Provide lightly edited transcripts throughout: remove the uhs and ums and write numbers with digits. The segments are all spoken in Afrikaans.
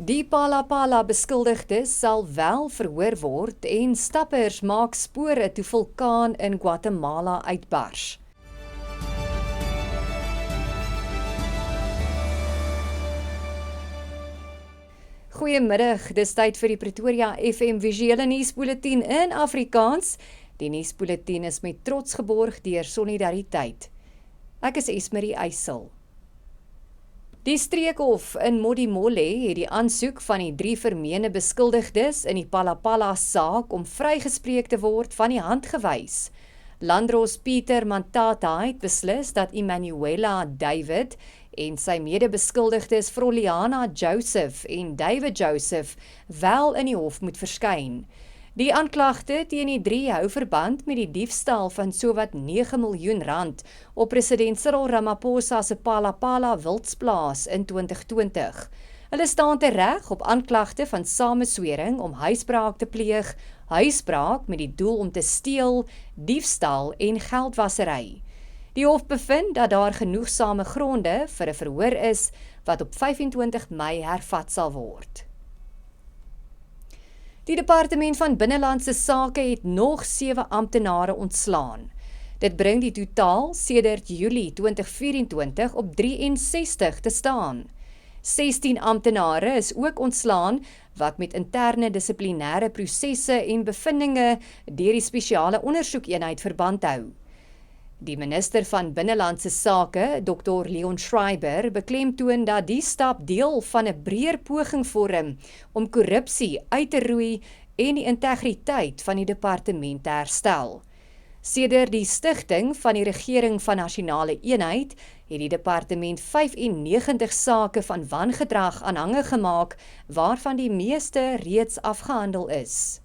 Die Palapala beskuldigdes sal wel verhoor word en stappers maak spore toe vulkaan in Guatemala uitbars. Goeiemiddag, dis tyd vir die Pretoria FM visuele nuusbulletin in Afrikaans. Die nuusbulletin is met trots geborg deur Solidariteit. Ek is Esmerie Eysel. Die streekhof in Modimolle het die aansoek van die 3 vermeende beskuldigdes in die Palapala saak om vrygespreek te word van die hand gewys. Landros Pieter Mantata het beslis dat Emanuela David en sy medebeskuldigdes Froliana Joseph en David Joseph wel in die hof moet verskyn. Die aanklagte teen die 3 hou verband met die diefstal van sowat 9 miljoen rand op president Cyril Ramaphosa se Palapala wildsplaas in 2020. Hulle staan tereg op aanklagte van sameswering om huisbraak te pleeg, huisbraak met die doel om te steel, diefstal en geldwasery. Die hof bevind dat daar genoegsame gronde vir 'n verhoor is wat op 25 Mei hervat sal word. Die Departement van Binnelandse Sake het nog 7 amptenare ontslaan. Dit bring die totaal sedert Julie 2024 op 63 te staan. 16 amptenare is ook ontslaan wat met interne dissiplinêre prosesse en bevindinge deur die spesiale ondersoekeenheid verband hou. Die minister van Binnelandse Sake, Dr. Leon Schreiber, beklemtoon dat die stap deel van 'n breër poging vorm om korrupsie uit te roei en die integriteit van die departement te herstel. Sedert die stigting van die regering van nasionale eenheid, het die departement 95 sake van wangedrag aanhange gemaak, waarvan die meeste reeds afgehandel is.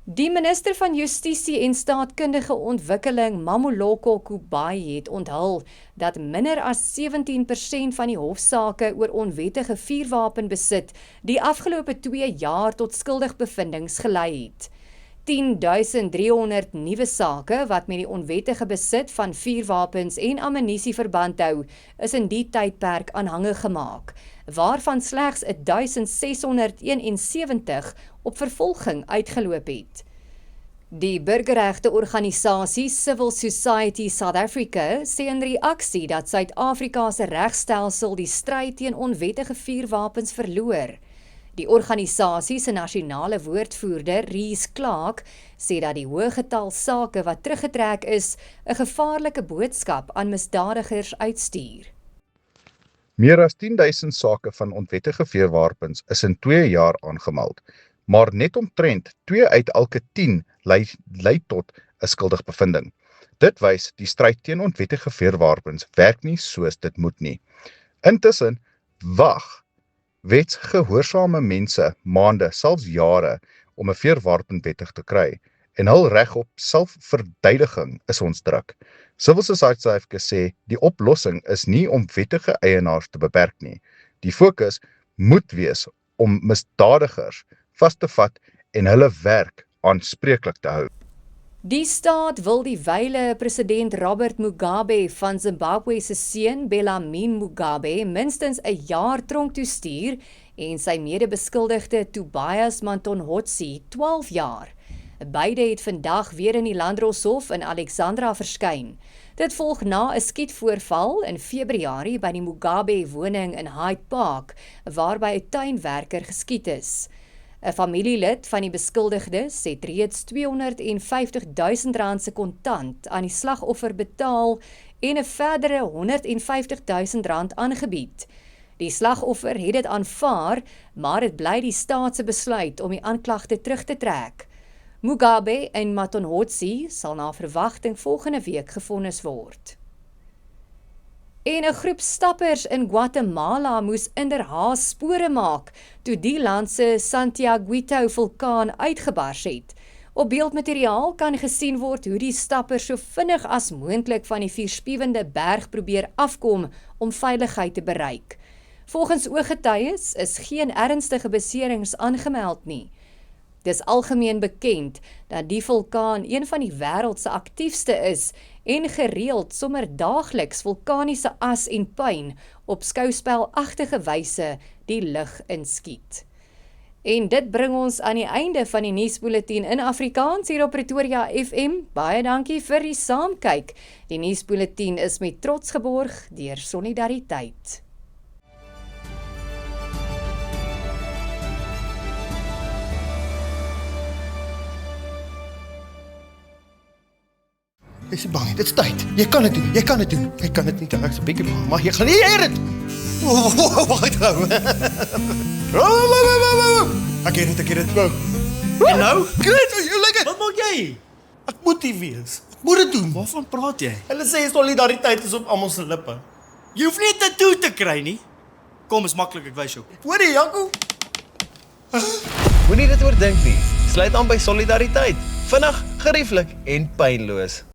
Die minister van Justisie en Staatkundige Ontwikkeling, Mamoloko Kubai, het onthul dat minder as 17% van die hofsaake oor onwettige vuurwapenbesit die afgelope 2 jaar tot skuldigbevindings gelei het. 10.300 nuwe sake wat met die onwettige besit van vuurwapens en ammunisie verband hou, is in die tydperk aanhange gemaak, waarvan slegs 1.671 op vervolging uitgeloop het. Die burgerregteorganisasie Civil Society South Africa sê in reaksie dat Suid-Afrika se regstelsel die stryd teen onwettige vuurwapens verloor. Die organisasie se nasionale woordvoerder, Rees Clark, sê dat die hoë getal sake wat teruggetrek is, 'n gevaarlike boodskap aan misdadigers uitstuur. Meer as 10.000 sake van onwettige vuurwapens is in 2 jaar aangemeld, maar net omtrent 2 uit elke 10 lei tot 'n skuldigbevinding. Dit wys die stryd teen onwettige vuurwapens werk nie soos dit moet nie. Intussen wag wetsgehoorsame mense maande, selfs jare, om 'n vuurwapen wettig te kry, en hul reg op selfverdediging is onderdruk. Civil Society South Africa sê die oplossing is nie om wettige eienaars te beperk nie. Die fokus moet wees om misdadigers vas te vat en hulle werk aanspreeklik te hou. Die staat wil die wyle president Robert Mugabe van Zimbabwe se seun Bellarmine Mugabe minstens 'n jaar tronk toe stuur en sy medebeskuldigde Tobias Mantonhotsi 12 jaar. Beide het vandag weer in die Landdroshof in Alexandra verskyn. Dit volg na 'n skietvoorval in Februarie by die Mugabe woning in Hyde Park, waarby 'n tuinwerker geskiet is. 'n Familielid van die beskuldigdes het reeds R250.000 se kontant aan die slagoffer betaal en 'n verdere R150.000 aangebied. Die slagoffer het dit aanvaar, maar dit bly die staat se besluit om die aanklagte terug te trek. Mugabe en Mantonhotsi sal na verwagting volgende week gevonnis word. En 'n groep stappers in Guatemala moes inderhaas spore maak toe die land se Santiaguito vulkaan uitgebars het. Op beeldmateriaal kan gesien word hoe die stappers so vinnig as moontlik van die vuurspiewende berg probeer afkom om veiligheid te bereik. Volgens ooggetuies is geen ernstige beserings aangemeld nie. Dis algemeen bekend dat die vulkaan een van die wêreld se aktiefste is en gereeld sommer daagliks vulkaniese as en puin op skouspelagtige wyse die lug inskiet. En dit bring ons aan die einde van die nuusbulletin in Afrikaans hier op Pretoria FM. Baie dankie vir die saamkyk. Die nuusbulletin is met trots geborg deur Solidariteit. Dis bang, dit's tyd. Jy kan dit doen. Jy kan dit doen. Jy kan dit nie kan ek so 'n bietjie bang, maar jy gaan nie dit. Wag nou. Ek het dit. En nou? Great, you like it. Wat maak jy? Ek moet hier wees. Ek moet dit doen. Waarvan praat jy? Hulle sê solidariteit is op almal se lippe. Jy hoef nie 'n tattoo te kry nie. Kom, is maklik, ek wys jou. Hoorie, Janko. Moenie dit oordink nie. Sluit aan by Solidariteit. Vinnig, gerieflik en pynloos.